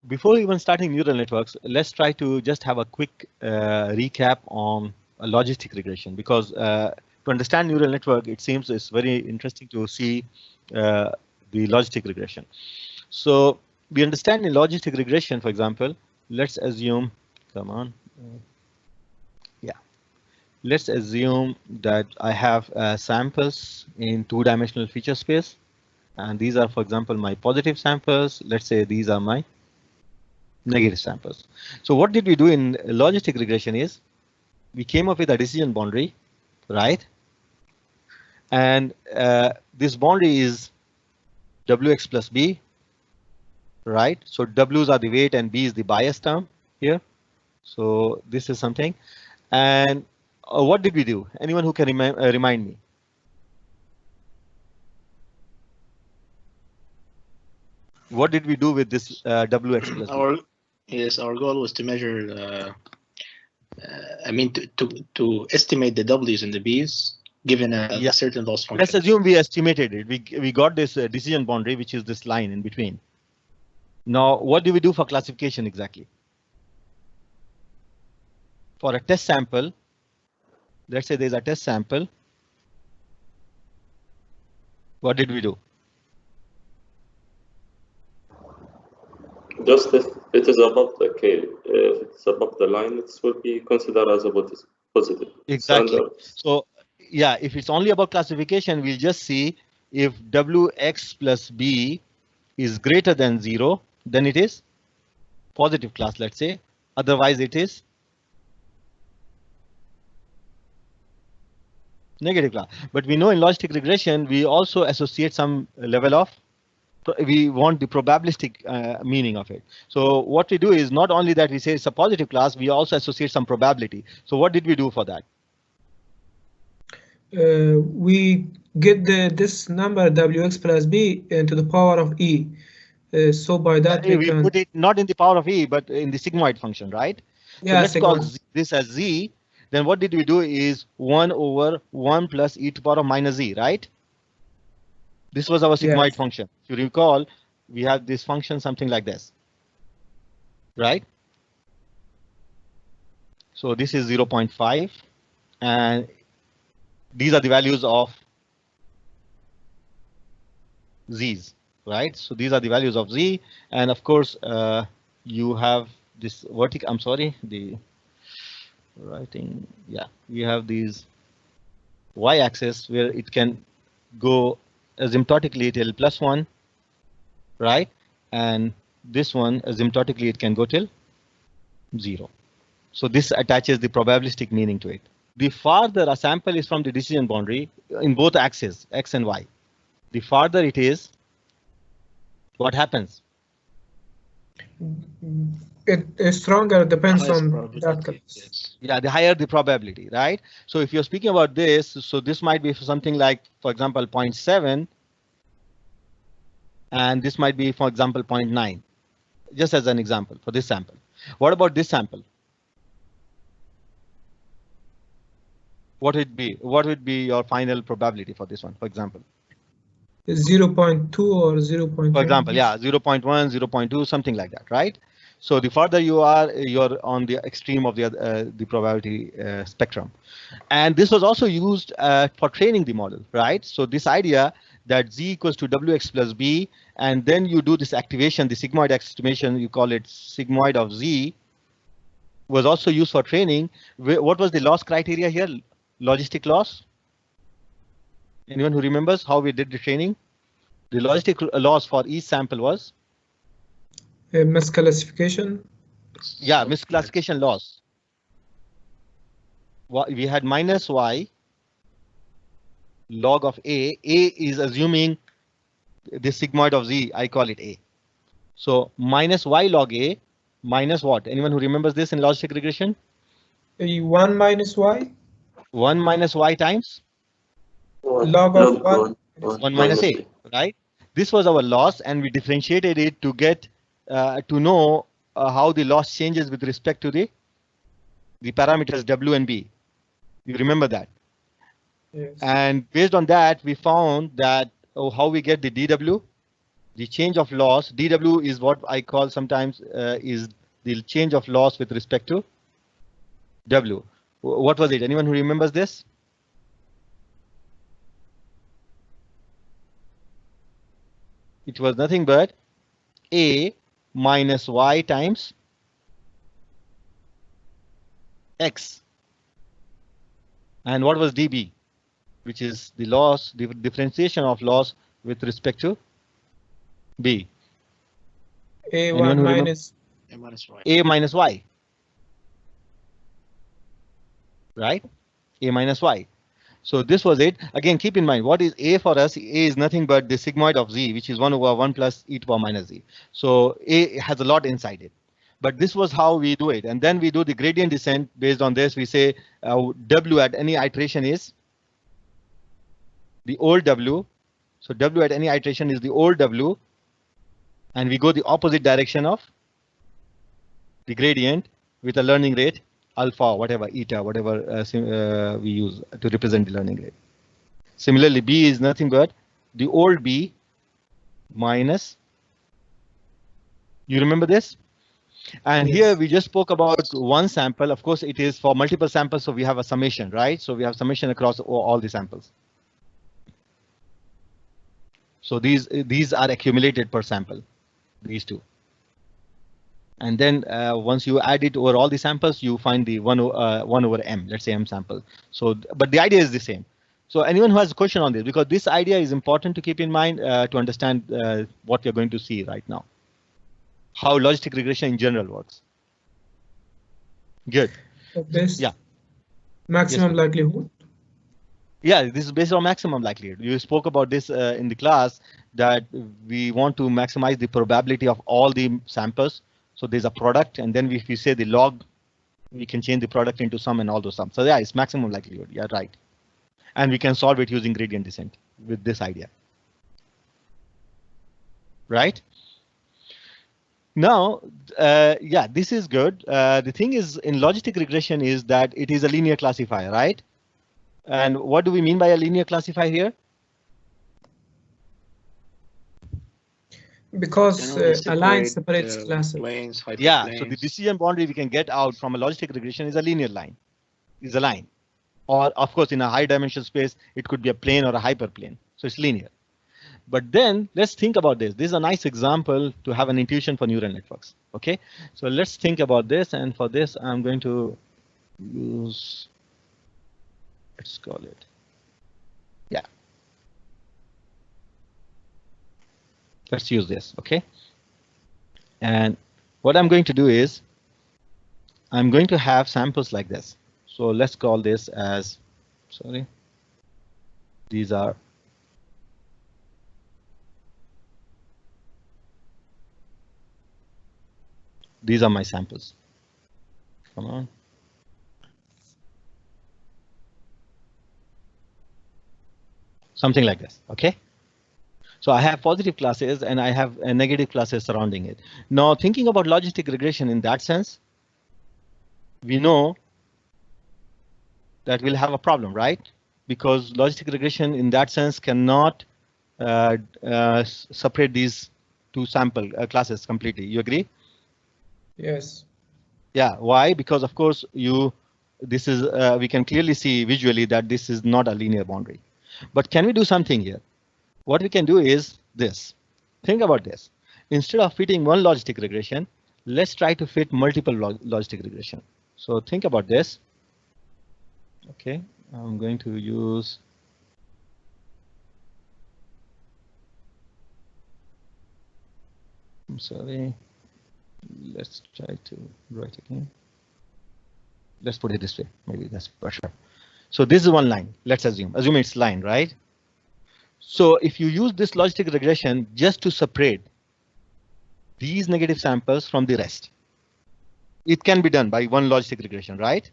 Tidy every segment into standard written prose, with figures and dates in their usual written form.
Before even starting neural networks, let's try to just have a quick recap on a logistic regression, because to understand neural network, it seems it's very interesting to see the logistic regression. So we understand in logistic regression, for example, let's assume, come on, yeah, let's assume that I have samples in two-dimensional feature space, and these are, for example, my positive samples. Let's say these are my negative samples. So what did we do in logistic regression is we came up with a decision boundary, right? And this boundary is Wx plus B, right? So W's are the weight and B is the bias term here. So this is something. And what did we do? Anyone who can remind me? What did we do with this Wx plus B? Our goal was to measure. I mean, to estimate the W's and the B's given a certain loss function. Let's assume we estimated it. We got this decision boundary, which is this line in between. Now, what do we do for classification exactly? For a test sample, let's say there's a test sample. What did we do? Just if it is above the K, if it's above the line, it will be considered as a positive. Exactly. Standard. So yeah, if it's only about classification, we'll just see if Wx plus B is greater than 0, then it is positive class, let's say. Otherwise, it is negative class. But we know in logistic regression, we also associate some level of, we want the probabilistic meaning of it. So what we do is not only that we say it's a positive class, we also associate some probability. So what did we do for that? We get this number Wx plus B into the power of E. So by that we can put it not in the power of E, but in the sigmoid function, right? Yeah, so let's call this as Z. Then what did we do is 1 over 1 plus e to the power of minus Z, right? This was our sigmoid function. If you recall, we have this function something like this, right? So this is 0.5, and these are the values of Z's, right? So these are the values of Z, and of course, you have this vertical, I'm sorry, the writing, yeah, we have these y-axis where it can go asymptotically till +1, right? And this one asymptotically it can go till 0. So this attaches the probabilistic meaning to it. The farther a sample is from the decision boundary in both axes, x and y, the farther it is, what happens? It is stronger, depends on that. Yeah, the higher the probability, right? So if you're speaking about this, so this might be something like, for example, 0.7, and this might be, for example, 0.9, just as an example for this sample. What about this sample? What would be your final probability for this one, for example? 0.2 or 0.1. For example, yeah, 0.1, 0.2, something like that, right? So the farther you are, you're on the extreme of the probability spectrum. And this was also used for training the model, right? So this idea that Z equals to Wx plus B, and then you do this activation, the sigmoid estimation, you call it sigmoid of Z, was also used for training. What was the loss criteria here? Logistic loss? Anyone who remembers how we did the training? The logistic loss for each sample was? Misclassification. Yeah, misclassification loss. We had minus y log of A. A is assuming the sigmoid of Z, I call it A. So minus y log A minus what? Anyone who remembers this in logistic regression? 1 minus y. 1 minus y times? Log of 1 minus A, right? This was our loss, and we differentiated it to get to know how the loss changes with respect to the parameters W and B. You remember that? Yes. And based on that, we found that how we get the DW, the change of loss, dW is what I call sometimes is the change of loss with respect to W. What was it? Anyone who remembers this? It was nothing but A minus Y times X. And what was dB? Which is the loss, the differentiation of loss with respect to B. A1 minus Y. A minus Y. Right? A minus Y. So this was it. Again, keep in mind, what is A for us? A is nothing but the sigmoid of Z, which is 1 over 1 plus e to the power minus Z. So A has a lot inside it. But this was how we do it. And then we do the gradient descent based on this. We say W at any iteration is the old W. So W at any iteration is the old W. And we go the opposite direction of the gradient with a learning rate alpha, whatever, eta, whatever we use to represent the learning rate. Similarly, B is nothing but the old B minus, you remember this? And yes. Here we just spoke about one sample. Of course, it is for multiple samples, so we have a summation, right? So we have summation across all the samples. So these are accumulated per sample, these two. And then once you add it over all the samples, you find the 1 over M, let's say M sample. So, but the idea is the same. So anyone who has a question on this, because this idea is important to keep in mind to understand what we're going to see right now. How logistic regression in general works. Good. This maximum likelihood. Yeah, this is based on maximum likelihood. You spoke about this in the class that we want to maximize the probability of all the samples. So there's a product, and then if we say the log, we can change the product into sum and all those sums. So yeah, it's maximum likelihood. Yeah, right. And we can solve it using gradient descent with this idea. Right? Now, yeah, this is good. The thing is in logistic regression is that it is a linear classifier, right? And what do we mean by a linear classifier here? Because a line separates classes. Yeah, so the decision boundary we can get out from a logistic regression is a linear line, is a line. Or of course, in a high dimensional space, it could be a plane or a hyperplane. So it's linear. But then let's think about this. This is a nice example to have an intuition for neural networks. OK, so let's think about this. And for this, I'm going to use, let's call it. Yeah. Let's use this, OK? And what I'm going to do is I'm going to have samples like this. So let's call this as, sorry, these are my samples. Come on. Something like this, OK? So I have positive classes and I have negative classes surrounding it. Now thinking about logistic regression in that sense, we know that we'll have a problem, right? Because logistic regression in that sense cannot separate these two sample classes completely. You agree? Yes. Yeah. Why? Because of course this is we can clearly see visually that this is not a linear boundary. But can we do something here? What we can do is this. Think about this. Instead of fitting one logistic regression, let's try to fit multiple logistic regression. So think about this. OK, I'm going to use. I'm sorry. Let's try to write again. Let's put it this way. Maybe that's better. So this is one line. Let's assume it's line, right? So if you use this logistic regression just to separate these negative samples from the rest, it can be done by one logistic regression, right?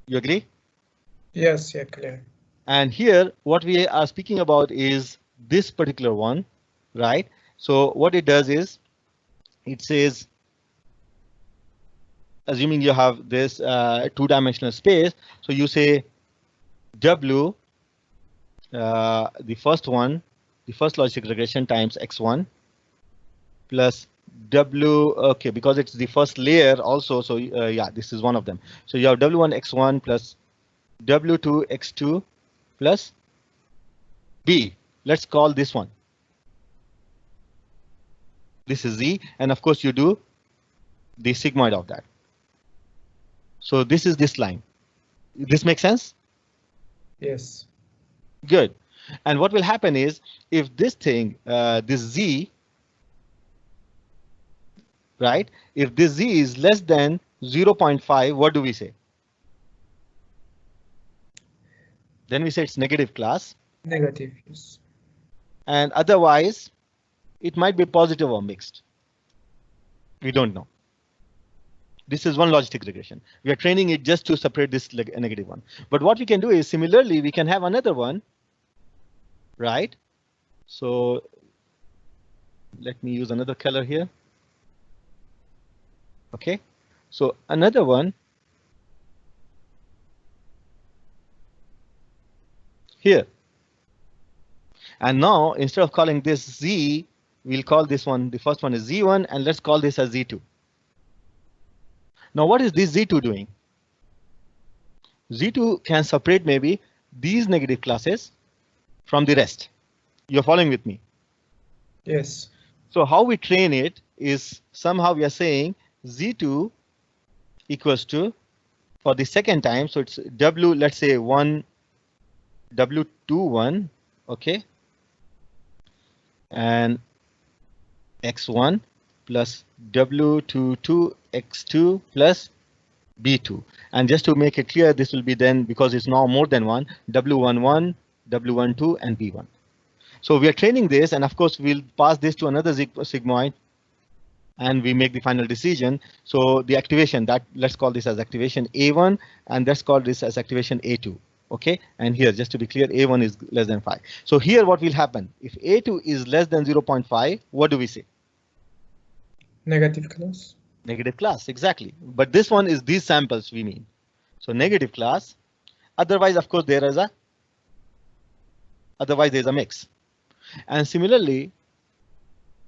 You agree? Yes, yeah, clear. And here, what we are speaking about is this particular one, right? So what it does is, it says, assuming you have this two-dimensional space, so you say W, the first one the first logistic regression times x1 plus w, okay, because it's the first layer also, so yeah, this is one of them. So you have w1 x1 plus w2 x2 plus b. Let's call this one. This is z, and of course you do the sigmoid of that. So this is this line. This makes sense? Yes. Good. And what will happen is, if this thing, this z, right, if this z is less than 0.5, what do we say? Then we say it's negative class. Negative, yes. And otherwise, it might be positive or mixed. We don't know. This is one logistic regression. We are training it just to separate this negative one. But what we can do is, similarly, we can have another one, right? So let me use another color here. Okay, so another one here. And now, instead of calling this z, we'll call this one, the first one is z1, and let's call this as z2. Now, what is this z2 doing? Z2 can separate maybe these negative classes from the rest. You're following with me? Yes. So how we train it is, somehow we are saying z2 equals to, for the second time, so it's w, let's say 1, w21, okay, and x1 plus w22 x2 plus b2. And just to make it clear, this will be then, because it's now more than one, w11, w12, and b1. So we are training this, and of course we'll pass this to another sigmoid, and we make the final decision. So the activation, that let's call this as activation A1, and let's call this as activation A2. Okay, and here, just to be clear, A1 is less than 5. So here what will happen? If A2 is less than 0.5, what do we say? Negative class. Negative class, exactly. But this one is these samples we mean. So negative class. Otherwise, of course, there is a, otherwise there's a mix. And similarly,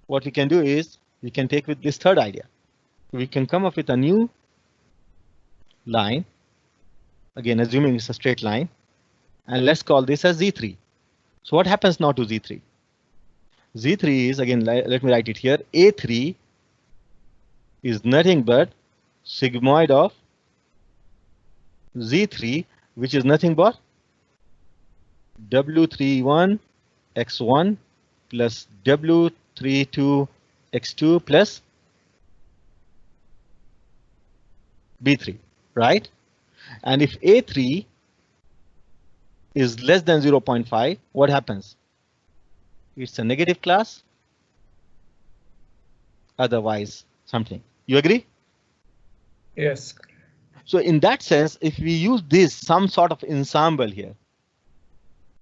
what we can do is, we can take with this third idea. We can come up with a new line, again assuming it's a straight line, and let's call this as Z3. So what happens now to Z3? Z3 is, again, let me write it here, A3 is nothing but sigmoid of Z3, which is nothing but W31 x1 plus W32 x2 plus B3, right? And if A3 is less than 0.5, what happens? It's a negative class, otherwise something. You agree? Yes. So in that sense, if we use this, some sort of ensemble here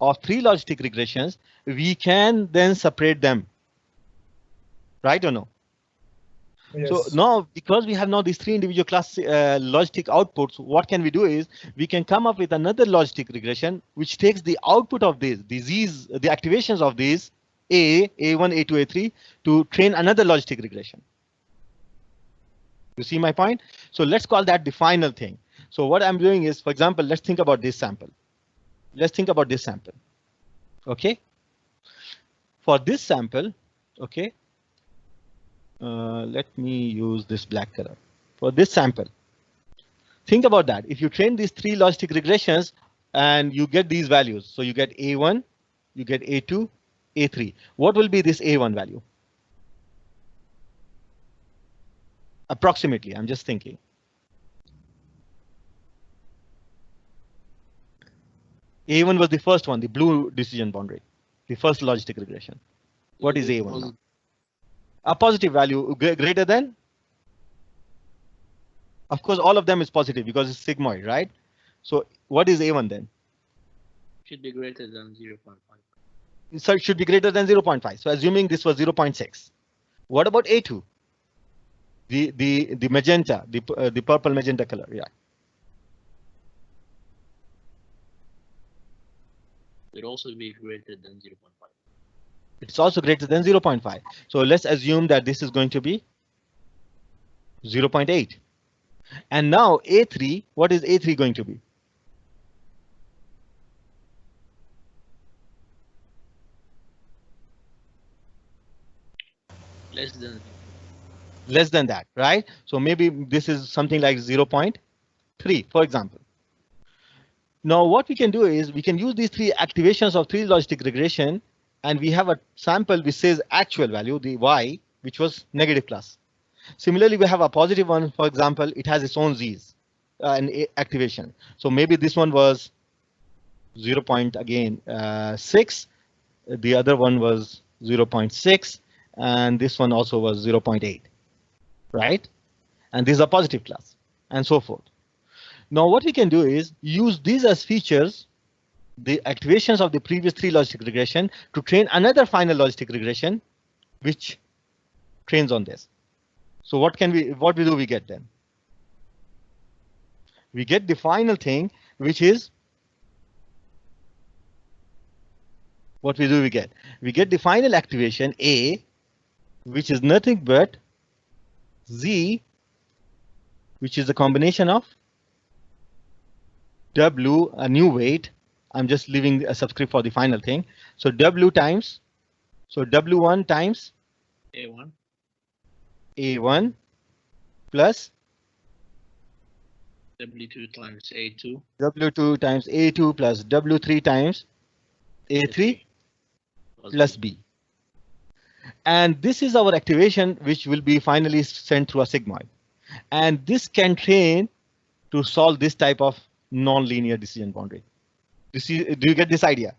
of 3 logistic regressions, we can then separate them, right or no? Yes. So now, because we have now these 3 individual class logistic outputs, what can we do is, we can come up with another logistic regression which takes the output of these, the activations of these A1, A2, A3 to train another logistic regression. You see my point? So let's call that the final thing. So what I'm doing is, for example, let's think about this sample. Let's think about this sample. Okay. For this sample, okay. Let me use this black color. For this sample, think about that. If you train these 3 logistic regressions and you get these values, so you get A1, you get A2, A3. What will be this A1 value? Approximately, I'm just thinking. A1 was the first one, the blue decision boundary, the first logistic regression. What is A1 now? A positive value greater than? Of course, all of them is positive because it's sigmoid, right? So what is A1 then? Should be greater than 0.5. So it should be greater than 0.5. So assuming this was 0.6. What about A2? The magenta, the purple magenta color, yeah. Would also be greater than 0.5. It's also greater than 0.5. So let's assume that this is going to be 0.8. And now A3, what is A3 going to be? Less than that, right? So maybe this is something like 0.3, for example. Now what we can do is we can use these three activations of three logistic regression, and we have a sample which says actual value, the y, which was negative plus. Similarly, we have a positive one, for example, it has its own z's and activation. So maybe this one was 0.6, the other one was 0.6, and this one also was 0.8, right? And these are positive class, and so forth. Now what we can do is use these as features, the activations of the previous three logistic regression, to train another final logistic regression, which trains on this. So what do we get then? We get the final thing, which is what we get. We get the final activation A, which is nothing but Z, which is a combination of W, a new weight. I'm just leaving a subscript for the final thing. So W times, so W1 times A1 plus W2 times A2. W2 times A2 plus W3 times A3 plus B. And this is our activation, which will be finally sent through a sigmoid. And this can train to solve this type of non-linear decision boundary. Do you get this idea?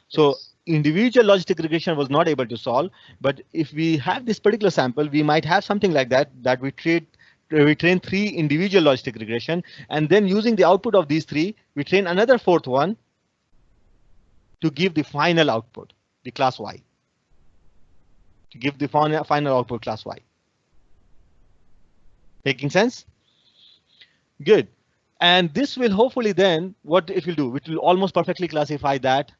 So individual logistic regression was not able to solve, but if we have this particular sample, we might have something like that, that we train three individual logistic regression, and then using the output of these three, we train another fourth one to give the final output, the class Y. To give the final output class Y. Making sense? Good. And this will hopefully then, what it will do, it will almost perfectly classify that.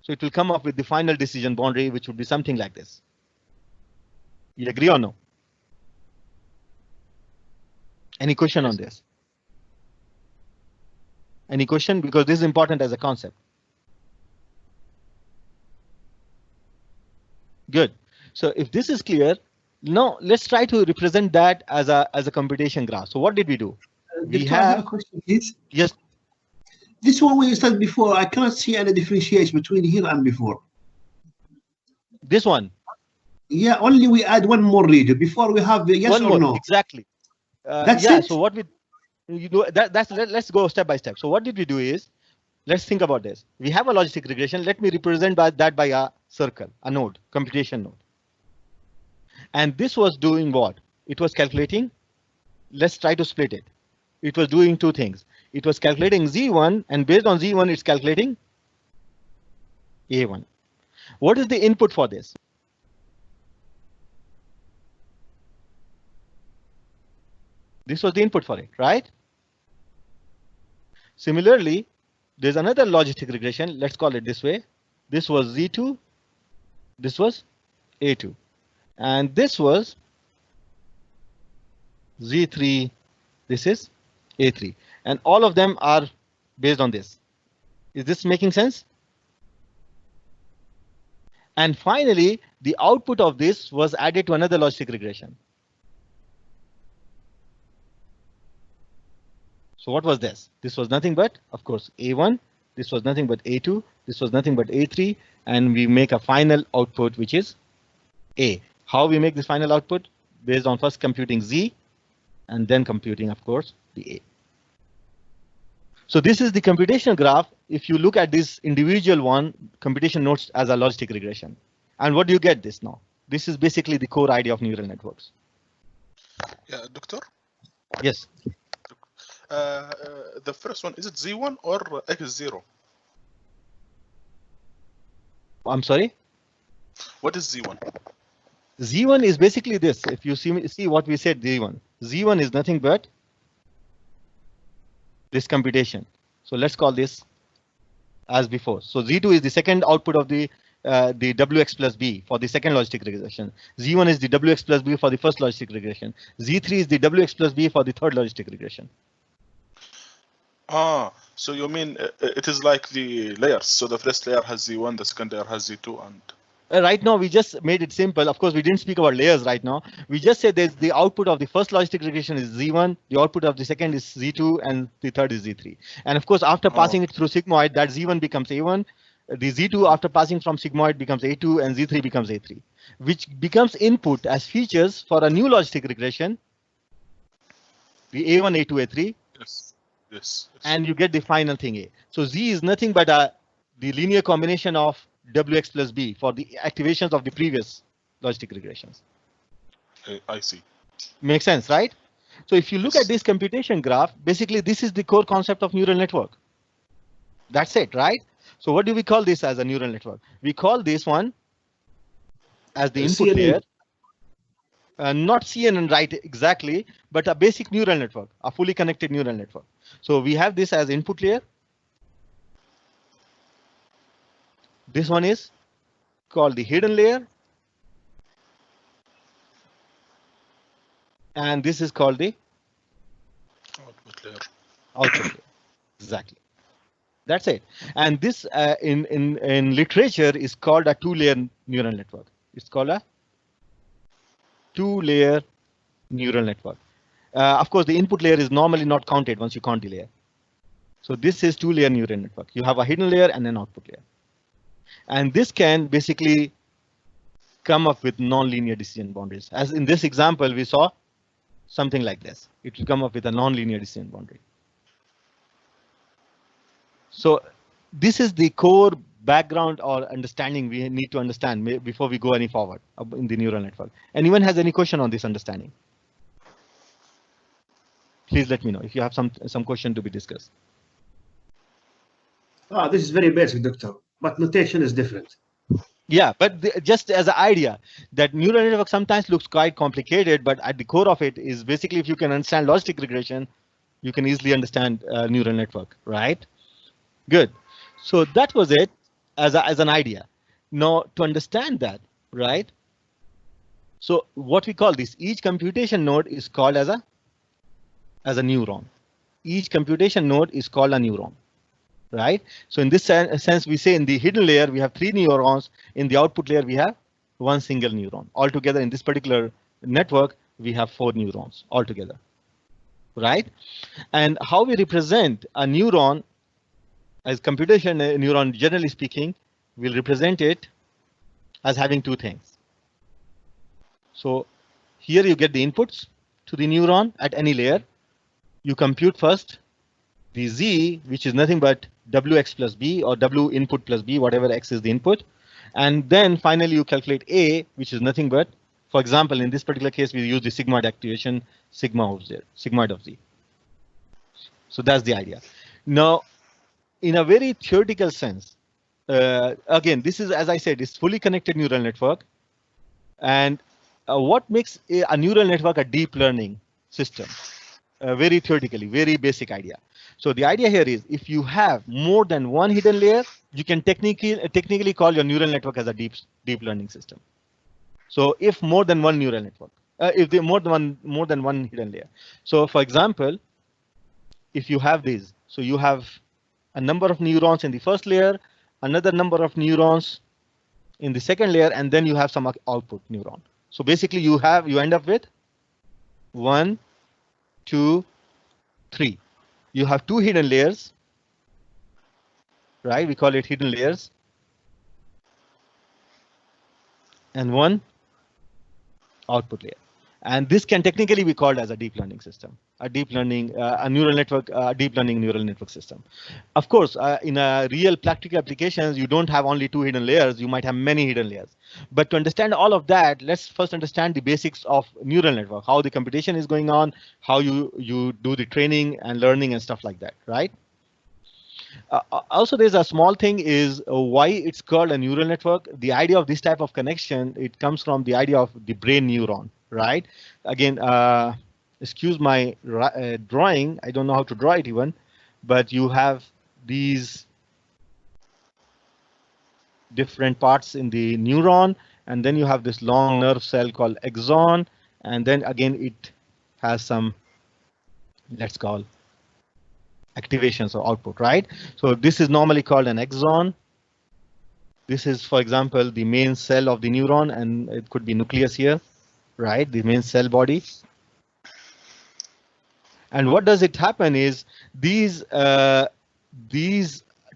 So it will come up with the final decision boundary, which would be something like this. You agree or no? Any question on this? Any question? Because this is important as a concept. Good. So if this is clear, now let's try to represent that as a computation graph. So what did we do? We have a question, please. Yes. This one we studied before, I cannot see any differentiation between here and before. This one? Yeah, only we add one more region. Before we have yes one or more, no. exactly. That's yeah. it? So what we let's go step by step. So what did we do is, let's think about this. We have a logistic regression. Let me represent that by a circle, a node, computation node. And this was doing what? It was calculating. Let's try to split it. It was doing two things. It was calculating Z1, and based on Z1, it's calculating A1. What is the input for this? This was the input for it, right? Similarly, there's another logistic regression. Let's call it this way. This was Z2. This was A2. And this was Z3. This is A3. And all of them are based on this. Is this making sense? And finally, the output of this was added to another logistic regression. So what was this? This was nothing but, of course, A1. This was nothing but A2. This was nothing but A3. And we make a final output, which is A. How we make this final output? Based on first computing Z, and then computing, of course, the A. So this is the computational graph. If you look at this individual one, computation nodes as a logistic regression. And what do you get this now? This is basically the core idea of neural networks. Yeah, Doctor? Yes. The first one, is it Z1 or X0? I'm sorry? What is Z1? Z1 is basically this. If you see what we said, Z1. Z1 is nothing but this computation. So let's call this as before. So Z2 is the second output of the WX plus B for the second logistic regression. Z1 is the WX plus B for the first logistic regression. Z3 is the WX plus B for the third logistic regression. Ah, so you mean it is like the layers. So the first layer has Z1, the second layer has Z2, and Right now, we just made it simple. Of course, we didn't speak about layers right now. We just said there's the output of the first logistic regression is Z1, the output of the second is Z2, and the third is Z3. And of course, after passing it through sigmoid, that Z1 becomes A1. The Z2 after passing from sigmoid becomes A2, and Z3 becomes A3, which becomes input as features for a new logistic regression, the A1, A2, A3. Yes. And you get the final thing A. So Z is nothing but the linear combination of WX plus B for the activations of the previous logistic regressions. I see. Makes sense, right? So if you look at this computation graph, basically this is the core concept of neural network. That's it, right? So what do we call this as a neural network? We call this one as the input layer. Not CNN right exactly, but a basic neural network, a fully connected neural network. So we have this as input layer. This one is called the hidden layer. And this is called the Output layer. Output layer. Exactly. That's it. And this in literature is called a two-layer neural network. It's called a two-layer neural network. Of course, the input layer is normally not counted once you count the layer. So this is two-layer neural network. You have a hidden layer and an output layer. And this can basically come up with non-linear decision boundaries. As in this example, we saw something like this. It will come up with a non-linear decision boundary. So this is the core background or understanding we need to understand before we go any forward in the neural network. Anyone has any question on this understanding? Please let me know if you have some question to be discussed. This is very basic, doctor, but notation is different. Yeah, but just as an idea that neural network sometimes looks quite complicated, but at the core of it is basically if you can understand logistic regression, you can easily understand neural network, right? Good. So that was it as an idea. Now to understand that, right? So what we call this, each computation node is called as a neuron. Each computation node is called a neuron. Right? So in this sense, we say in the hidden layer, we have 3 neurons. In the output layer, we have 1 single neuron. Altogether, in this particular network, we have 4 neurons altogether. Right? And how we represent a neuron as computation neuron, generally speaking, we'll represent it as having 2 things. So here you get the inputs to the neuron at any layer. You compute first the Z, which is nothing but WX plus B or W input plus B, whatever X is the input. And then finally you calculate A, which is nothing but, for example, in this particular case, we use the sigmoid activation, sigmoid of Z. So that's the idea. Now, in a very theoretical sense, again, this is, as I said, it's fully connected neural network. And what makes a neural network a deep learning system? Very theoretically, very basic idea. So the idea here is if you have more than 1 hidden layer, you can technically call your neural network as a deep learning system. So if more than 1 neural network, if there more than one hidden layer. So for example, if you have these, so you have a number of neurons in the first layer, another number of neurons in the second layer, and then you have some output neuron. So basically you end up with 1, 2, 3. You have 2 hidden layers, right? We call it hidden layers. And 1 output layer. And this can technically be called as a deep learning system, a deep learning, a neural network, a deep learning neural network system. Of course, in a real practical applications, you don't have only 2 hidden layers, you might have many hidden layers. But to understand all of that, let's first understand the basics of neural network, how the computation is going on, how you do the training and learning and stuff like that, right? Also, there's a small thing is why it's called a neural network. The idea of this type of connection, it comes from the idea of the brain neuron, right? Again, excuse my drawing. I don't know how to draw it even, but you have these different parts in the neuron, and then you have this long nerve cell called axon, and then again it has some, let's call, activations or output, right? So this is normally called an axon. This is, for example, the main cell of the neuron, and it could be nucleus here, right? The main cell body. And what does it happen is these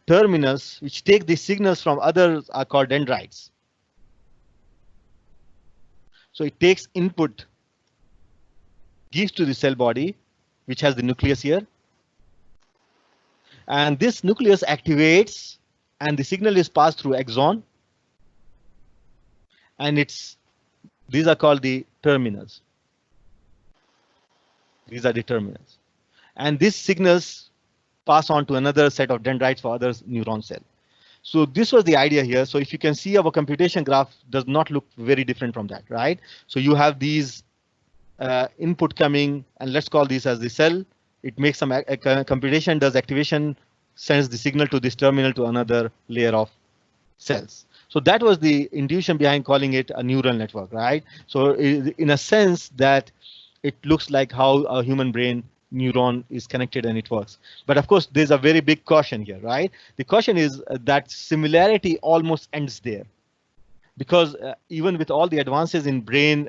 terminals, which take the signals from others, are called dendrites. So it takes input, gives to the cell body, which has the nucleus here. And this nucleus activates, and the signal is passed through axon. And these are called the terminals. These are the terminals. And these signals pass on to another set of dendrites for other neuron cell. So this was the idea here. So if you can see, our computation graph does not look very different from that, right? So you have these input coming, and let's call this as the cell. It makes some computation, does activation, sends the signal to this terminal to another layer of cells. So that was the intuition behind calling it a neural network, right? So in a sense that it looks like how a human brain neuron is connected and it works. But of course, there's a very big caution here, right? The caution is that similarity almost ends there, because even with all the advances in brain,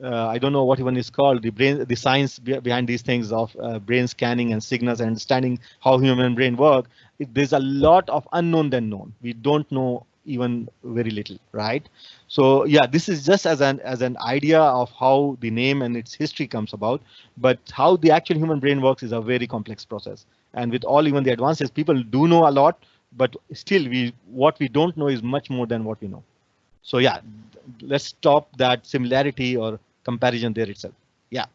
I don't know what even is called, the science behind these things of brain scanning and signals and understanding how human brain work, there's a lot of unknown than known. We don't know even very little, right? So yeah, this is just as an idea of how the name and its history comes about, but how the actual human brain works is a very complex process. And with all even the advances, people do know a lot, but still what we don't know is much more than what we know. So yeah, let's stop that similarity or comparison there itself. Yeah.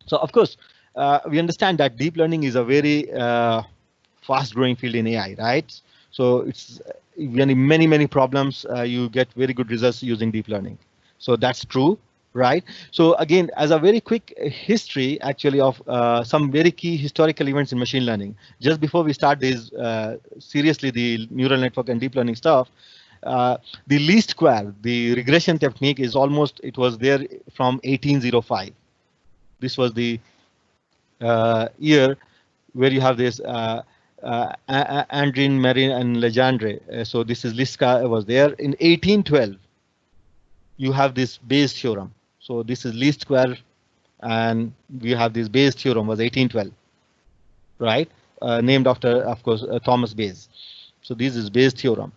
So of course, we understand that deep learning is a very fast growing field in AI, right? So it's many problems, you get very good results using deep learning. So that's true, right? So again, as a very quick history actually of some very key historical events in machine learning, just before we start this seriously, the neural network and deep learning stuff, the least square, the regression technique is almost, it was there from 1805. This was the year where you have this Andrin, Marin, and Legendre. So this is Liska was there. In 1812, you have this Bayes theorem. So this is least square, and we have this Bayes theorem was 1812, right? Named after, of course, Thomas Bayes. So this is Bayes theorem.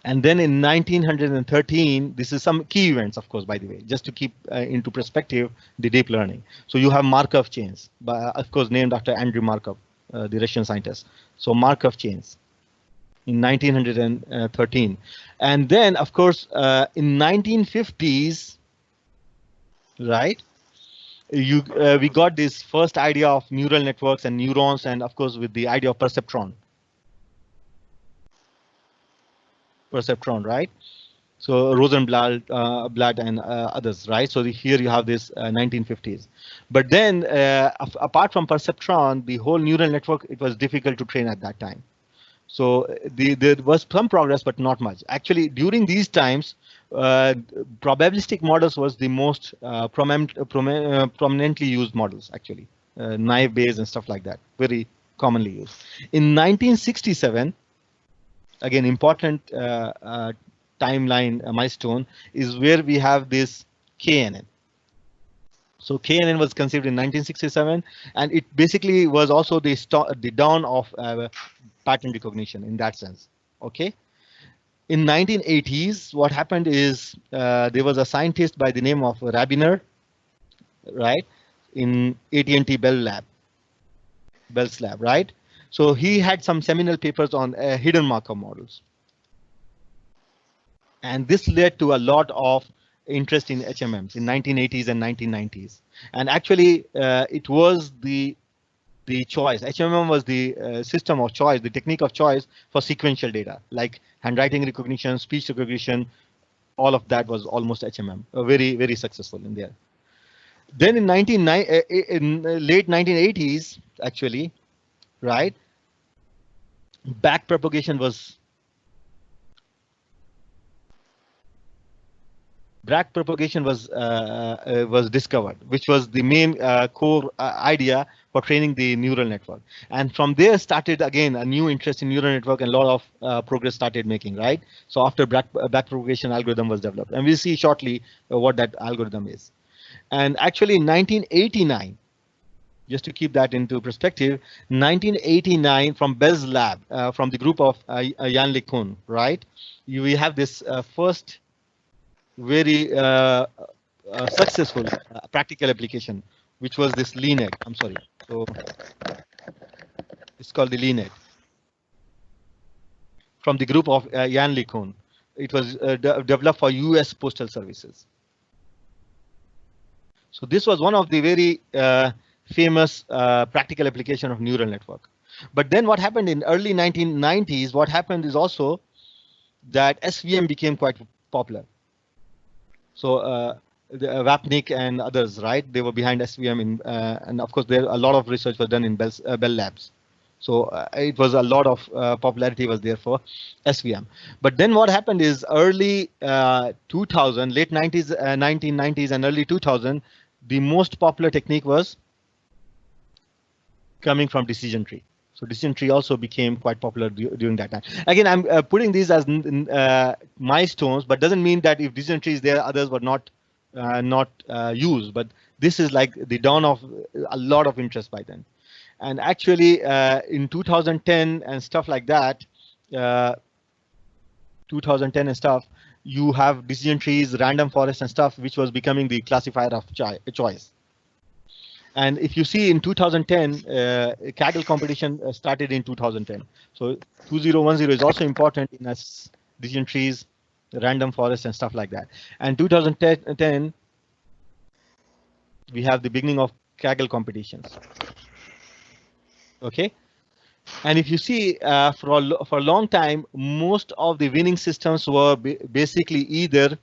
And then in 1913, this is some key events, of course, by the way, just to keep into perspective the deep learning. So you have Markov chains, of course, named after Andrew Markov, the Russian scientist. So Markov chains in 1913. And then, of course, in 1950s, right, we got this first idea of neural networks and neurons, and of course, with the idea of perceptron, right? So Rosenblatt and others, right? So here you have this 1950s. But then apart from perceptron, the whole neural network, it was difficult to train at that time. So there was some progress, but not much. Actually, during these times, probabilistic models was the most prominently used models, actually. Naive Bayes and stuff like that, very commonly used. In 1967, again, important timeline milestone is where we have this KNN. So KNN was conceived in 1967, and it basically was also the dawn of pattern recognition in that sense. Okay. In 1980s, what happened is there was a scientist by the name of Rabiner, right, in AT&T Bell's lab, right? So he had some seminal papers on hidden Markov models. And this led to a lot of interest in HMMs in 1980s and 1990s. And actually, it was the choice. HMM was the system of choice, the technique of choice for sequential data, like handwriting recognition, speech recognition. All of that was almost HMM, very successful in there. Then in late 1980s, actually, right, backpropagation was Bragg propagation was discovered, which was the main core idea for training the neural network. And from there started again a new interest in neural network, and a lot of progress started making, right? So after Bragg propagation algorithm was developed, and we'll see shortly what that algorithm is. And actually in 1989, just to keep that into perspective, 1989 from Bell's lab, from the group of Jan LeCun, right? We have this first very successful practical application, which was this LeNet. I'm sorry. So it's called the LeNet from the group of Jan LeCun. It was developed for US Postal Services. So this was one of the very famous practical application of neural network. But then what happened in early 1990s, what happened is also that SVM became quite popular. So Wapnick and others, right? They were behind SVM, and of course, a lot of research was done in Bell Labs. So it was a lot of popularity was there for SVM. But then what happened is early 2000, late 90s, 1990s, and early 2000, the most popular technique was coming from decision tree. So decision tree also became quite popular during that time. Again, I'm putting these as milestones, but doesn't mean that if decision tree is there, others were not used. But this is like the dawn of a lot of interest by then. And actually, in 2010 and stuff like that, 2010 and stuff, you have decision trees, random forest and stuff, which was becoming the classifier of choice. And if you see in 2010, Kaggle competition started in 2010. So 2010 is also important in as decision trees, random forest and stuff like that. And 2010, we have the beginning of Kaggle competitions. Okay. And if you see for a long time, most of the winning systems were basically either,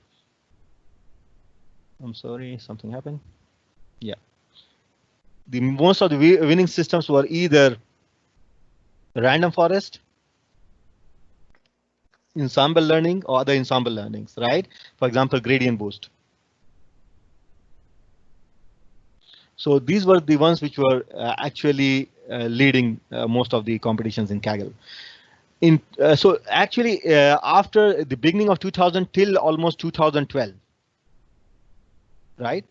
I'm sorry, something happened. Yeah. Most of the winning systems were either random forest, ensemble learning, or other ensemble learnings, right? For example, gradient boost. So these were the ones which were actually leading most of the competitions in Kaggle. So actually, after the beginning of 2000 till almost 2012, right?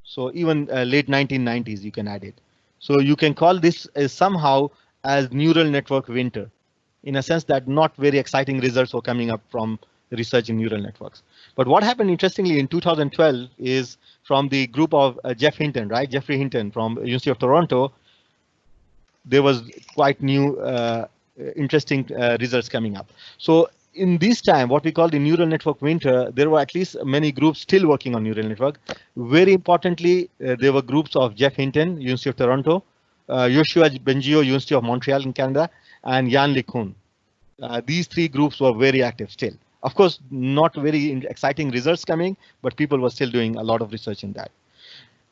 So even late 1990s, you can add it. So you can call this somehow as neural network winter, in a sense that not very exciting results were coming up from research in neural networks. But what happened interestingly in 2012 is from the group of Jeff Hinton, right? Jeffrey Hinton from University of Toronto. There was quite new, interesting results coming up. So in this time, what we call the neural network winter, there were at least many groups still working on neural network. Very importantly, there were groups of Jeff Hinton, University of Toronto, Yoshua Bengio, University of Montreal in Canada, and Jan LeCun. These three groups were very active still. Of course, not very exciting results coming, but people were still doing a lot of research in that.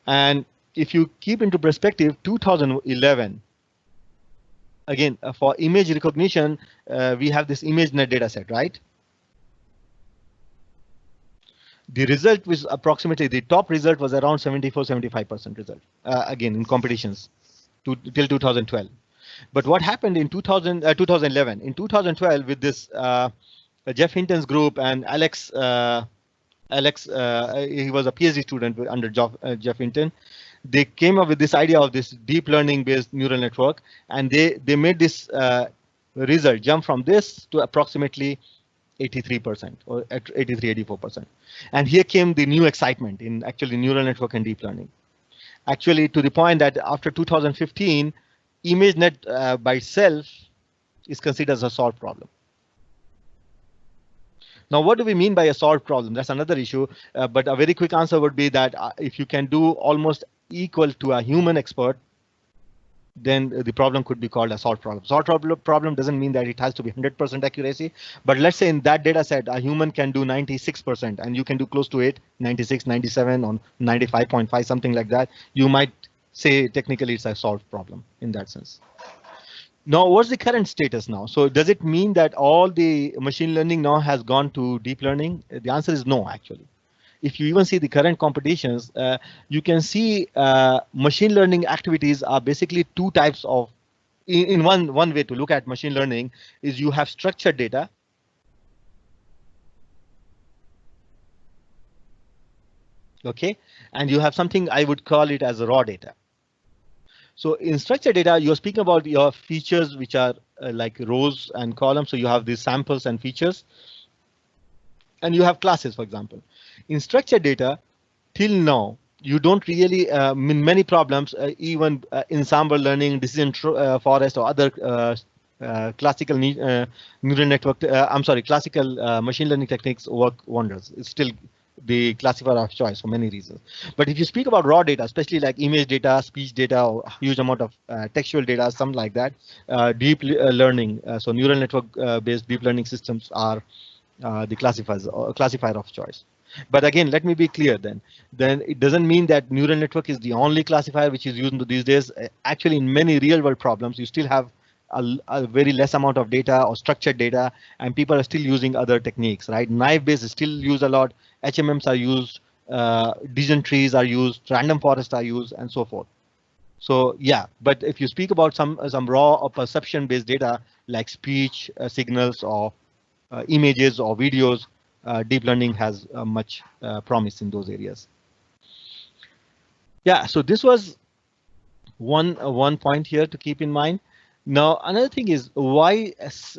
And if you keep into perspective, 2011, again, for image recognition, we have this ImageNet dataset, right? The result was approximately, the top result was around 74-75% result, again, in competitions till 2012. But what happened in 2011? In 2012, with this Jeff Hinton's group and Alex, he was a PhD student under Jeff Hinton. They came up with this idea of this deep learning based neural network, and they made this result jump from this to approximately 83% or at 84%. And here came the new excitement in actually neural network and deep learning. Actually, to the point that after 2015, ImageNet by itself is considered as a solved problem. Now, what do we mean by a solved problem? That's another issue, but a very quick answer would be that if you can do almost equal to a human expert, then the problem could be called a solved problem. Solved problem doesn't mean that it has to be 100% accuracy, but let's say in that data set, a human can do 96% and you can do close to it, 96, 97 or 95.5, something like that. You might say technically it's a solved problem in that sense. Now, what's the current status now? So does it mean that all the machine learning now has gone to deep learning? The answer is no, actually. If you even see the current competitions, you can see machine learning activities are basically two types of, in one way to look at machine learning is you have structured data. Okay, and you have something I would call it as raw data. So in structured data, you're speaking about your features, which are like rows and columns. So you have these samples and features, and you have classes, for example. In structured data, till now, you don't really, in many problems, even ensemble learning, decision forest, or other classical neural network, classical machine learning techniques work wonders. It's still the classifier of choice for many reasons. But if you speak about raw data, especially like image data, speech data, or huge amount of textual data, something like that, deep learning, so neural network based deep learning systems are the classifier of choice. But again, let me be clear then it doesn't mean that neural network is the only classifier which is used these days. Actually, in many real world problems, you still have a very less amount of data or structured data, and people are still using other techniques, right? Naive Bayes is still used a lot. HMMs are used, decision trees are used, random forests are used, and so forth. So yeah, but if you speak about some raw or perception based data like speech signals or images or videos, deep learning has much promise in those areas. Yeah, so this was one point here to keep in mind. Now, another thing is why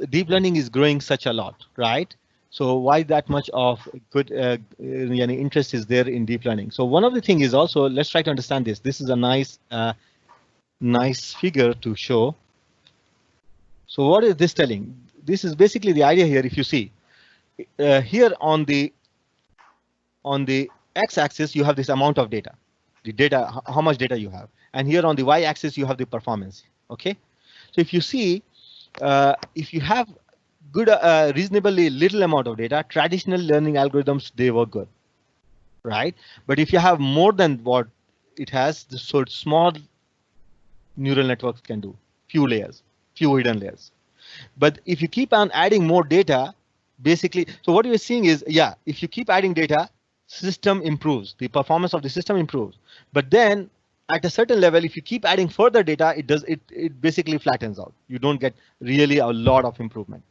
deep learning is growing such a lot, right? So why that much of good interest is there in deep learning? So one of the things is also, let's try to understand this. This is a nice figure to show. So what is this telling? This is basically the idea here. If you see here on the x-axis, you have this amount of data, how much data you have, and here on the y-axis you have the performance. Okay. So if you see, if you have good, reasonably little amount of data, traditional learning algorithms, they work good, right? But if you have more than what it has, so small neural networks can do, few hidden layers. But if you keep on adding more data, basically, so what you're seeing is, yeah, if you keep adding data, system improves, the performance of the system improves. But then at a certain level, if you keep adding further data, it basically flattens out. You don't get really a lot of improvement.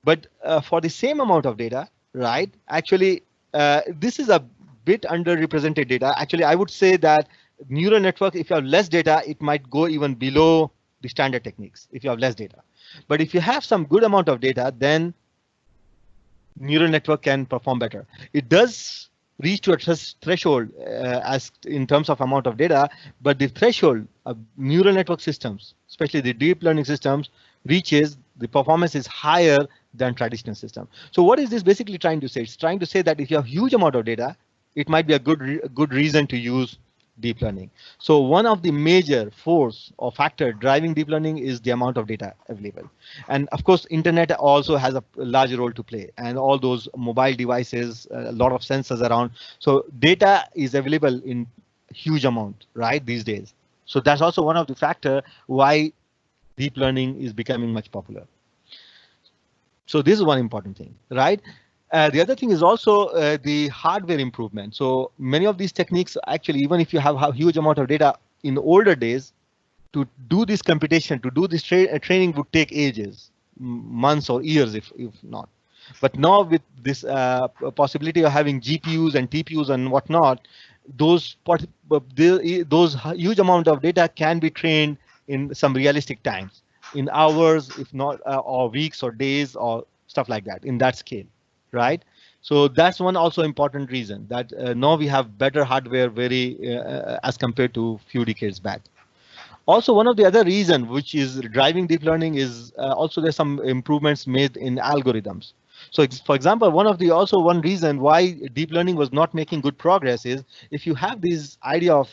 But for the same amount of data, right? Actually, this is a bit underrepresented data. Actually, I would say that neural network, if you have less data, it might go even below the standard techniques if you have less data. But if you have some good amount of data, then neural network can perform better. It does reach to a threshold as in terms of amount of data, but the threshold of neural network systems, especially the deep learning systems, reaches, the performance is higher than traditional system. So what is this basically trying to say? It's trying to say that if you have huge amount of data, it might be a good reason to use deep learning. So one of the major force or factor driving deep learning is the amount of data available. And of course, internet also has a large role to play, and all those mobile devices, a lot of sensors around. So data is available in huge amount, right, these days. So that's also one of the factor why deep learning is becoming much popular. So this is one important thing, right? The other thing is also the hardware improvement. So many of these techniques, actually, even if you have a huge amount of data in the older days, to do this computation, to do this training would take ages, months or years, if not. But now with this possibility of having GPUs and TPUs and whatnot, those huge amount of data can be trained in some realistic times, in hours, if not, or weeks or days or stuff like that, in that scale. Right, so that's one also important reason that now we have better hardware as compared to few decades back. Also, one of the other reason which is driving deep learning is also there's some improvements made in algorithms. So, for example, one reason why deep learning was not making good progress is if you have this idea of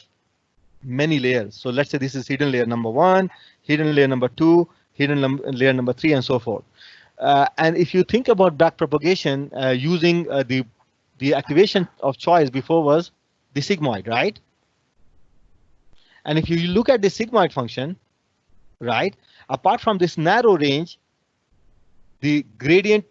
many layers. So let's say this is hidden layer number 1, hidden layer number 2, hidden layer number 3, and so forth. And if you think about backpropagation using the activation of choice before was the sigmoid, right? And if you look at the sigmoid function, right? Apart from this narrow range, the gradient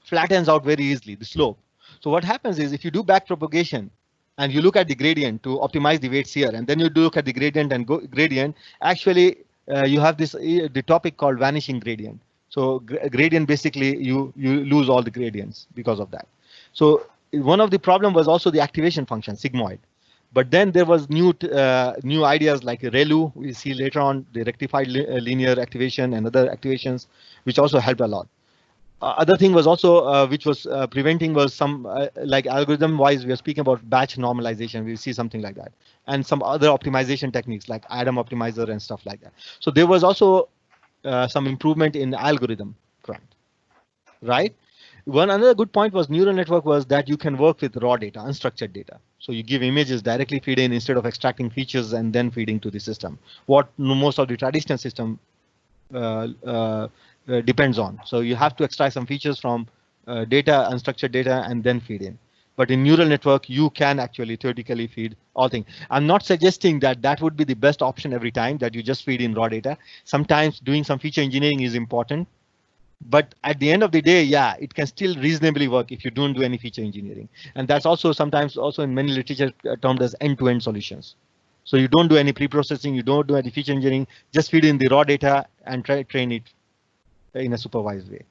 flattens out very easily, the slope. So what happens is if you do back propagation and you look at the gradient to optimize the weights here, and then you do look at the gradient and gradient, actually you have this the topic called vanishing gradient. So gradient, basically you lose all the gradients because of that. So one of the problem was also the activation function, sigmoid. But then there was new ideas like ReLU. We see later on the rectified linear activation and other activations, which also helped a lot. Other thing was also which was preventing was some like algorithm wise, we are speaking about batch normalization. We see something like that, and some other optimization techniques like Adam optimizer and stuff like that. So there was also some improvement in algorithm front, right? One another good point was neural network was that you can work with raw data, unstructured data. So you give images directly feed in instead of extracting features and then feeding to the system. What most of the traditional system depends on. So you have to extract some features from data, unstructured data, and then feed in. But in neural network, you can actually theoretically feed all things. I'm not suggesting that that would be the best option every time, that you just feed in raw data. Sometimes doing some feature engineering is important. But at the end of the day, yeah, it can still reasonably work if you don't do any feature engineering. And that's also sometimes also in many literature termed as end-to-end solutions. So you don't do any pre-processing, you don't do any feature engineering, just feed in the raw data and train it in a supervised way.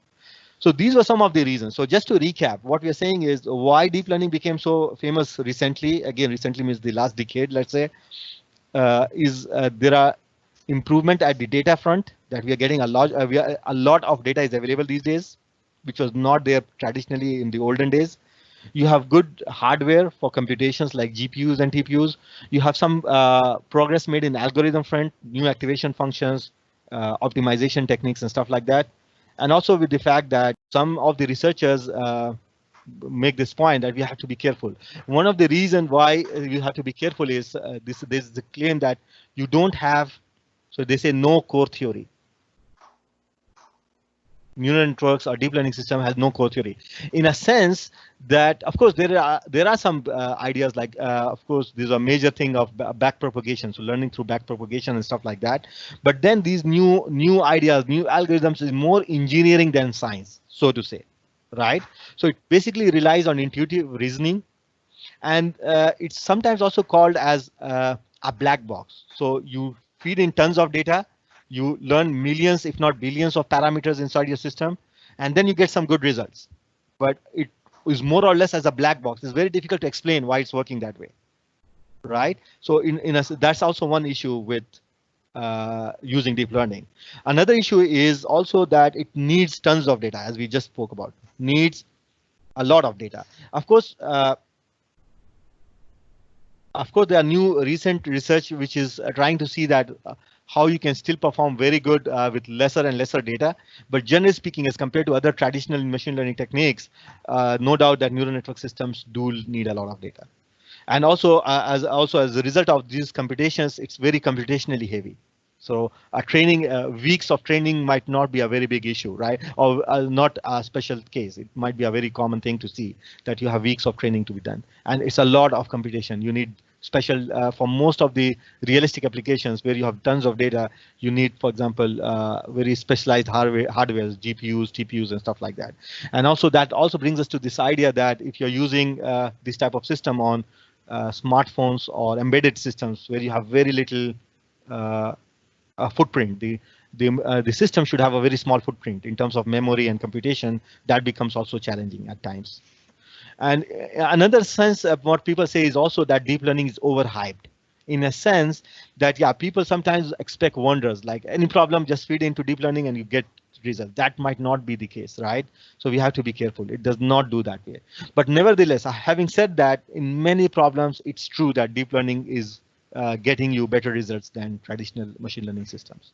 So these were some of the reasons. So just to recap, what we are saying is why deep learning became so famous recently. Again, recently means the last decade, let's say, there are improvement at the data front, that we are getting a lot of data is available these days, which was not there traditionally in the olden days. You have good hardware for computations like GPUs and TPUs. You have some progress made in algorithm front, new activation functions, optimization techniques and stuff like that. And also with the fact that some of the researchers make this point that we have to be careful. One of the reasons why you have to be careful is this is the claim that you don't have, so they say no core theory. Neural networks or deep learning system has no core theory, in a sense that of course there are some ideas like of course these are major thing of back propagation, so learning through back propagation and stuff like that. But then these new ideas, new algorithms is more engineering than science, so to say, right? So it basically relies on intuitive reasoning, and it's sometimes also called as a black box. So you feed in tons of data, you learn millions, if not billions of parameters inside your system, and then you get some good results. But it is more or less as a black box. It's very difficult to explain why it's working that way, right? So that's also one issue with using deep learning. Another issue is also that it needs tons of data, as we just spoke about, needs a lot of data. Of course, there are new recent research which is trying to see that how you can still perform very good with lesser and lesser data. But generally speaking, as compared to other traditional machine learning techniques, no doubt that neural network systems do need a lot of data. And also, as a result of these computations, it's very computationally heavy. So weeks of training might not be a very big issue, right? Or not a special case. It might be a very common thing to see that you have weeks of training to be done. And it's a lot of computation. You need special for most of the realistic applications where you have tons of data. You need, for example, very specialized hardware, GPUs, TPUs, and stuff like that. And also that also brings us to this idea that if you're using this type of system on smartphones or embedded systems where you have very little footprint, the system should have a very small footprint in terms of memory and computation. That becomes also challenging at times. And another sense of what people say is also that deep learning is overhyped, in a sense that, yeah, people sometimes expect wonders, like any problem, just feed into deep learning and you get results. That might not be the case, right? So we have to be careful. It does not do that way. But nevertheless, having said that, in many problems, it's true that deep learning is getting you better results than traditional machine learning systems.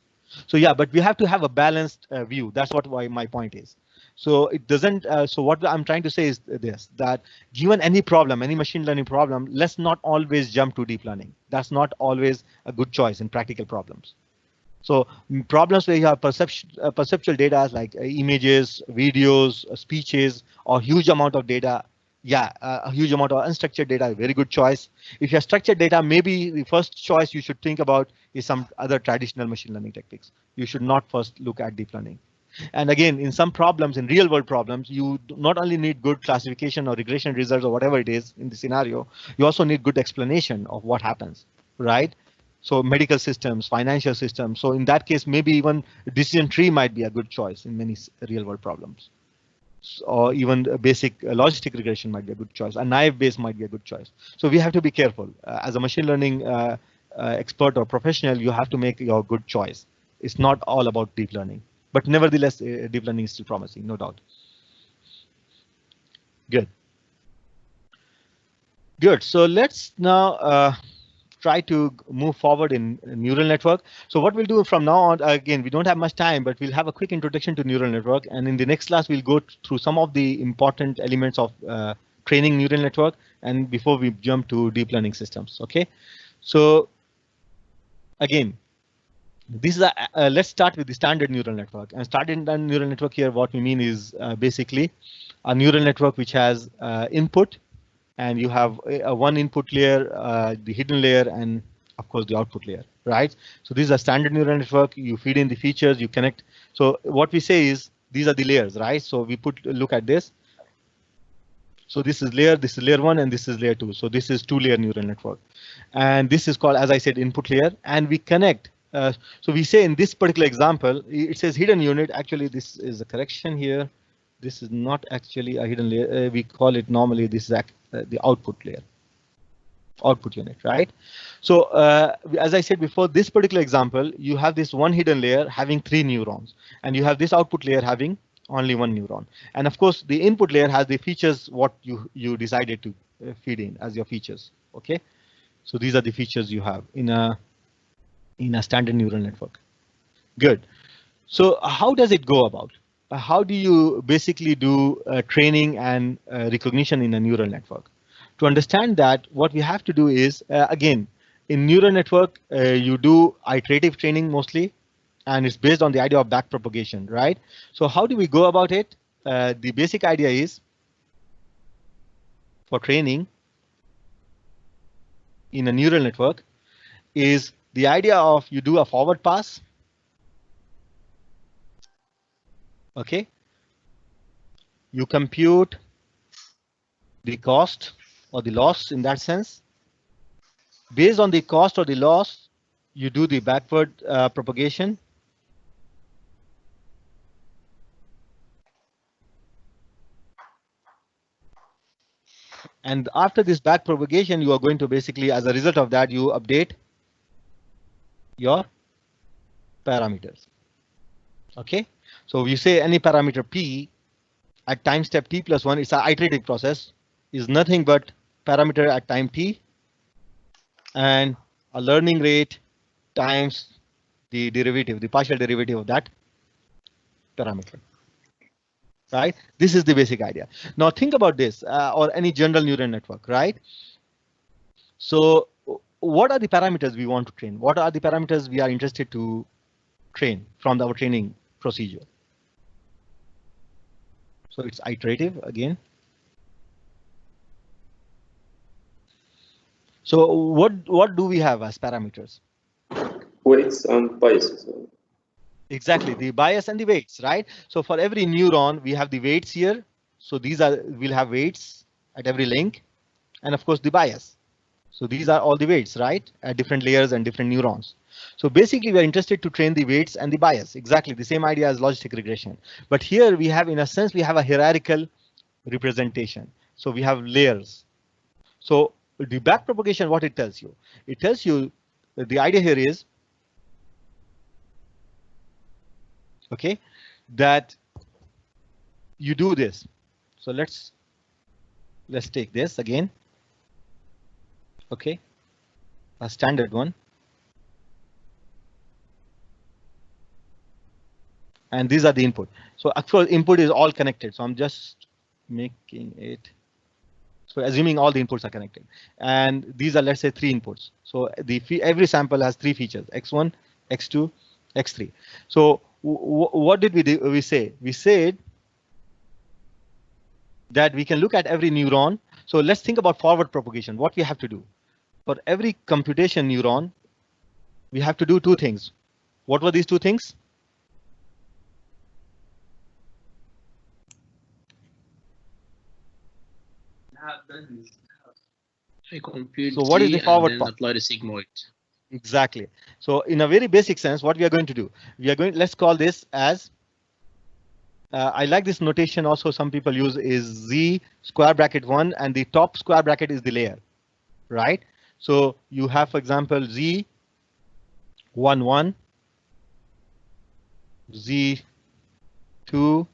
So yeah, but we have to have a balanced view. That's why my point is. So it doesn't. So what I'm trying to say is this: that given any problem, any machine learning problem, let's not always jump to deep learning. That's not always a good choice in practical problems. So problems where you have perceptual data like images, videos, speeches, or huge amount of data, Yeah, a huge amount of unstructured data, very good choice. If you have structured data, maybe the first choice you should think about is some other traditional machine learning techniques. You should not first look at deep learning. And again, in some problems, in real world problems, you not only need good classification or regression results or whatever it is in the scenario, you also need good explanation of what happens, right? So medical systems, financial systems. So in that case, maybe even decision tree might be a good choice in many real world problems. Or even a basic logistic regression might be a good choice. A naive Bayes might be a good choice. So we have to be careful. As a machine learning expert or professional, you have to make your good choice. It's not all about deep learning, but nevertheless, deep learning is still promising, no doubt. Good. Good. So let's now try to move forward in neural network. So what we'll do from now on, again, we don't have much time, but we'll have a quick introduction to neural network. And in the next class, we'll go through some of the important elements of training neural network. And before we jump to deep learning systems, okay? So again, this is let's start with the standard neural network. And standard neural network here, what we mean is basically a neural network which has input, and you have a one input layer, the hidden layer, and of course the output layer, right? So this is a standard neural network. You feed in the features, you connect. So what we say is these are the layers, right? So we look at this. So this is layer 1, and this is layer 2. So this is 2-layer neural network, and this is called, as I said, input layer, and we connect. So we say in this particular example, it says hidden unit. Actually, this is a correction here. This is not actually a hidden layer. We call it normally, this is the output layer, output unit, right? So as I said before, this particular example, you have this one hidden layer having 3 neurons, and you have this output layer having only 1 neuron. And of course, the input layer has the features what you decided to feed in as your features. Okay, so these are the features you have in a standard neural network. Good. So how does it go about? How do you basically do training and recognition in a neural network? To understand that, what we have to do is, again, in neural network, you do iterative training mostly, and it's based on the idea of backpropagation, right? So how do we go about it? The basic idea is, for training in a neural network, is the idea of you do a forward pass. Okay, you compute the cost or the loss in that sense. Based on the cost or the loss, you do the backward propagation. And after this back propagation, you are going to basically, as a result of that, you update your parameters. Okay, so you say any parameter p at time step t plus 1, it's an iterative process, is nothing but parameter at time t and a learning rate times the derivative, the partial derivative of that parameter. Right? This is the basic idea. Now think about this, or any general neural network, right? So what are the parameters we want to train? What are the parameters we are interested to train from our training procedure? So it's iterative again. So what do we have as parameters? Weights and biases. Exactly, the bias and the weights, right? So for every neuron, we have the weights here. So these are, we'll have weights at every link, and of course the bias. So these are all the weights, right? At different layers and different neurons. So basically, we are interested to train the weights and the bias. Exactly the same idea as logistic regression. But here we have, in a sense, we have a hierarchical representation. So we have layers. So the backpropagation, what it tells you? It tells you the idea here is, okay, that you do this. So let's take this again. Okay, a standard one. And these are the input. So actual input is all connected. So I'm just making it. So assuming all the inputs are connected, and these are, let's say, 3 inputs. So every sample has 3 features: x1, x2, x3. So what did we do? We said that we can look at every neuron. So let's think about forward propagation. What we have to do for every computation neuron, we have to do two things. What were these two things? I compute So what is T the forward and then path? apply the sigmoid. Exactly. So in a very basic sense, what we are going to do, we are going, let's call this as, I like this notation also some people use, is Z square bracket 1 and the top square bracket is the layer, right? So you have, for example, Z 1 1, Z 2,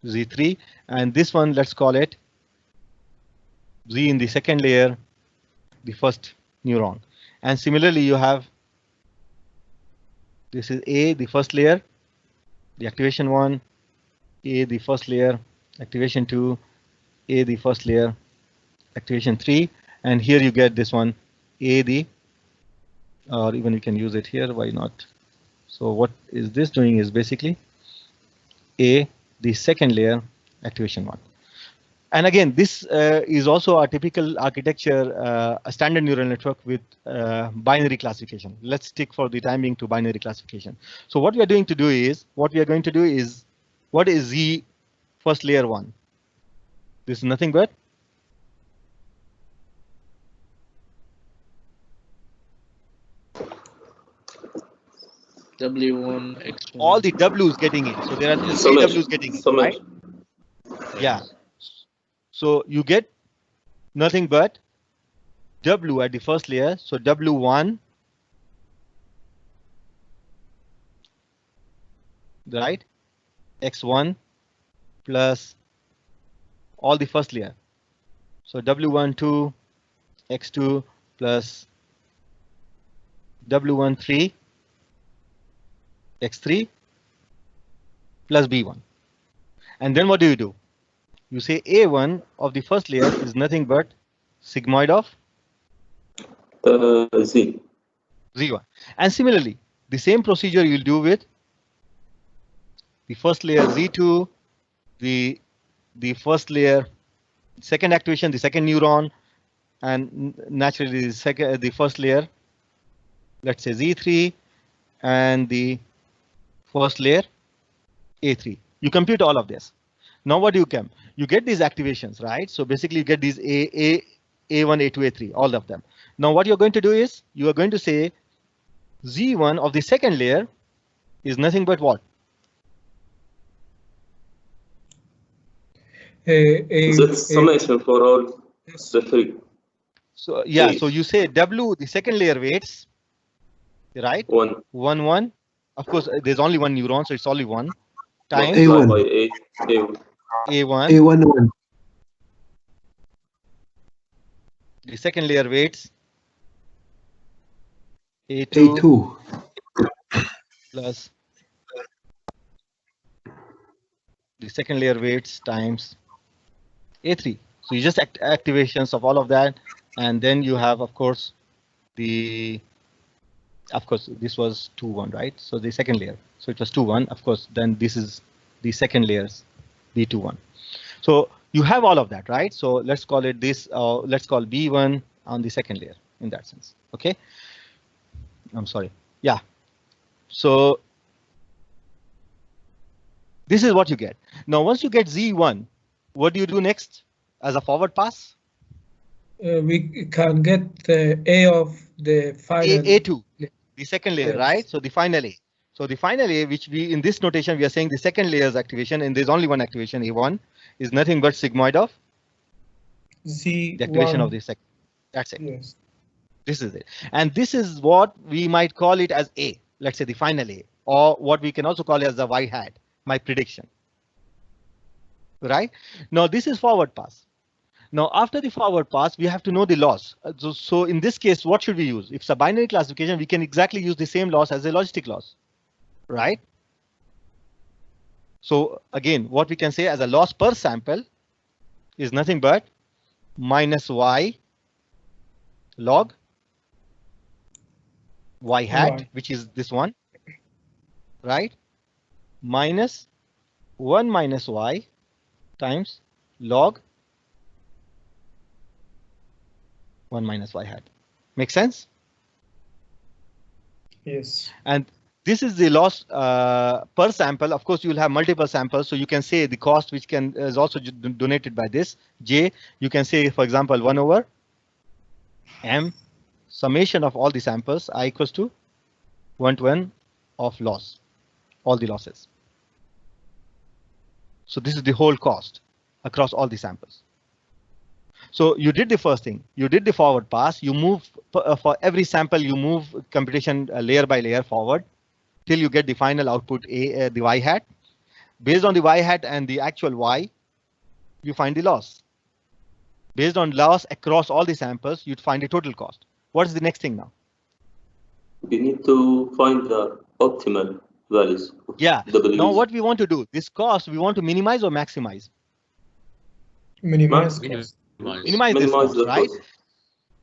Z3, and this one, let's call it Z in the second layer, the first neuron. And similarly, you have, this is A, the first layer, the activation 1, A, the first layer, activation 2, A, the first layer, activation 3, and here you get this one, A, the, or even we can use it here, why not? So what is this doing is basically A, the second layer, activation 1. And again, this is also a typical architecture, a standard neural network with binary classification. Let's stick for the time being to binary classification. So what we are going to do is, what is Z first layer 1? This is nothing but W1, X1. all the W's getting in. So there are three W's getting in, right? Yeah. So you get nothing but W at the first layer. So W1, right? X1 plus all the first layer. So W1, 2, X2 plus W1, 3, X3 plus B1. And then what do? You say A1 of the first layer is nothing but sigmoid of Z. Z1. And similarly, the same procedure you'll do with the first layer Z2, the first layer, second activation, the second neuron, and naturally the first layer, let's say Z3, and the first layer A3. You compute all of this. Now what do you come? You get these activations, right? So basically you get these A1, A2, A3, all of them. Now what you're going to do is you are going to say Z1 of the second layer is nothing but what? That's summation for all the three. So yeah, so you say W, the second layer weights, right? 1. 1, 1. Of course, there's only one neuron, so it's only 1 times A1. By 8, A1. A1. A1, 1. The second layer weights A2. Plus the second layer weights times A3. So you just activations of all of that, and then you have, of course, this was 2, 1, right? So the second layer. So it was 2, 1. Of course, then this is the second layers, B2, 1. So you have all of that, right? So let's call it this. Let's call B1 on the second layer in that sense. Okay. I'm sorry. Yeah. So this is what you get. Now, once you get Z1, what do you do next as a forward pass? We can get A of the final A2, the second layer, right? So the final A. So the final A, which we in this notation we are saying the second layer's activation, and there's only one activation, A1, is nothing but sigmoid of Z1. The activation of the second. That's it. Yes. This is it. And this is what we might call it as A, let's say the final A, or what we can also call it as the Y hat, my prediction. Right? Now this is forward pass. Now after the forward pass, we have to know the loss. So in this case, what should we use? If it's a binary classification, we can exactly use the same loss as a logistic loss. Right? So again, what we can say as a loss per sample is nothing but minus Y log Y hat, which is this one, right? Minus 1 minus Y times log 1 minus y hat. Make sense? Yes. And this is the loss per sample. Of course, you will have multiple samples, so you can say the cost which is also donated by this J. You can say, for example, 1 over M summation of all the samples I equals to 1 to n of loss, all the losses. So this is the whole cost across all the samples. So you did the first thing, you did the forward pass, you move for every sample, you move computation layer by layer forward till you get the final output the y hat. Based on the y hat and the actual y, you find the loss. Based on loss across all the samples, you'd find the total cost. What is the next thing now? We need to find the optimal values. Yeah. W's. Now what we want to do, this cost, we want to minimize or maximize? Minimize Max- cost. Minimize this Minimize cost, the right? cost.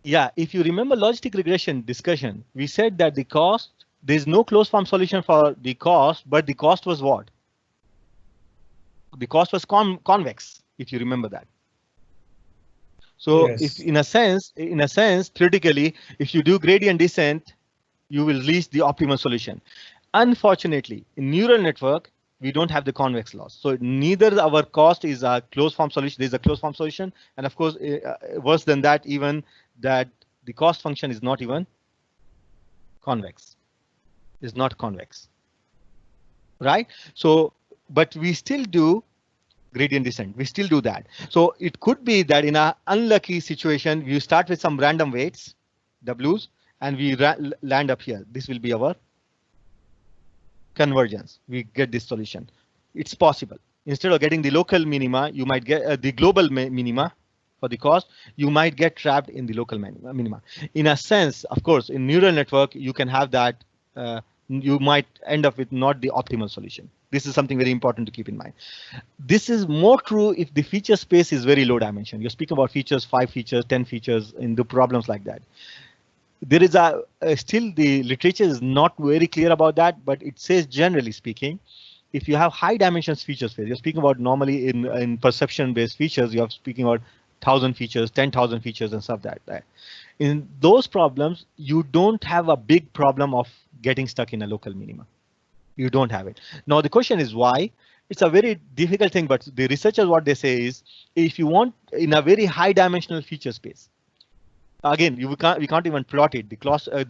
Yeah, if you remember logistic regression discussion, we said that the cost, there's no closed form solution for the cost, but the cost was what? The cost was convex, if you remember that. So Yes. if in a sense, theoretically, if you do gradient descent, you will reach the optimal solution. Unfortunately, in neural network, we don't have the convex loss. So neither our cost is a closed form solution. There's a closed form solution. And of course, worse than that, even that the cost function is not even convex. Is not convex. Right? So, but we still do gradient descent. We still do that. So it could be that in an unlucky situation, you start with some random weights, W's, and we land up here. This will be our convergence. We get this solution. It's possible. Instead of getting the local minima, you might get the global minima for the cost. You might get trapped in the local minima. In a sense, of course, in neural network, you can have that. You might end up with not the optimal solution. This is something very important to keep in mind. This is more true if the feature space is very low dimension. You're speaking about features, 5 features, 10 features in the problems like that. There is still the literature is not very clear about that, but it says generally speaking, if you have high dimensions feature space, you're speaking about normally in perception based features, you're speaking about 1,000 features, 10,000 features and stuff like that. In those problems, you don't have a big problem of getting stuck in a local minima. You don't have it. Now the question is why? It's a very difficult thing, but the researchers, what they say is, if you want in a very high dimensional feature space, again, we can't even plot it. The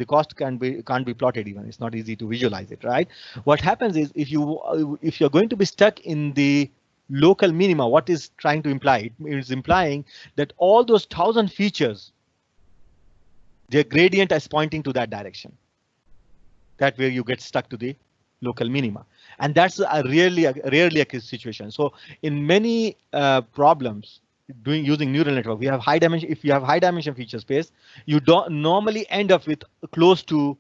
cost can't be plotted even. It's not easy to visualize it, right? What happens is if you're going to be stuck in the local minima, what is trying to imply? It is implying that all those 1,000 features, their gradient is pointing to that direction. That way you get stuck to the local minima, and that's a rarely a case situation. So in many problems using neural network, we have high dimension. If you have high dimension feature space, you don't normally end up with close to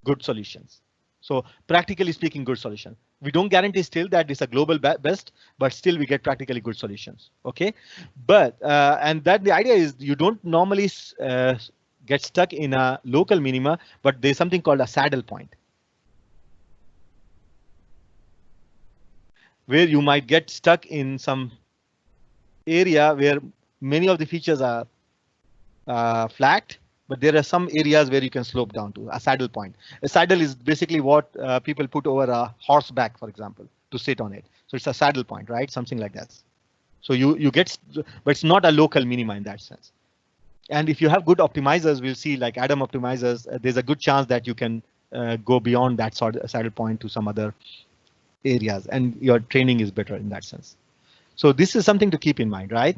good solutions. So practically speaking, good solution. We don't guarantee still that it's a global best, but still we get practically good solutions. Okay, but and that the idea is you don't normally get stuck in a local minima, but there's something called a saddle point, where you might get stuck in some area where many of the features are flat, but there are some areas where you can slope down to a saddle point. A saddle is basically what people put over a horseback, for example, to sit on it. So it's a saddle point, right? Something like that. So you get, but it's not a local minima in that sense. And if you have good optimizers, we'll see like Adam optimizers, there's a good chance that you can go beyond that sort of saddle point to some other areas, and your training is better in that sense. So this is something to keep in mind, right?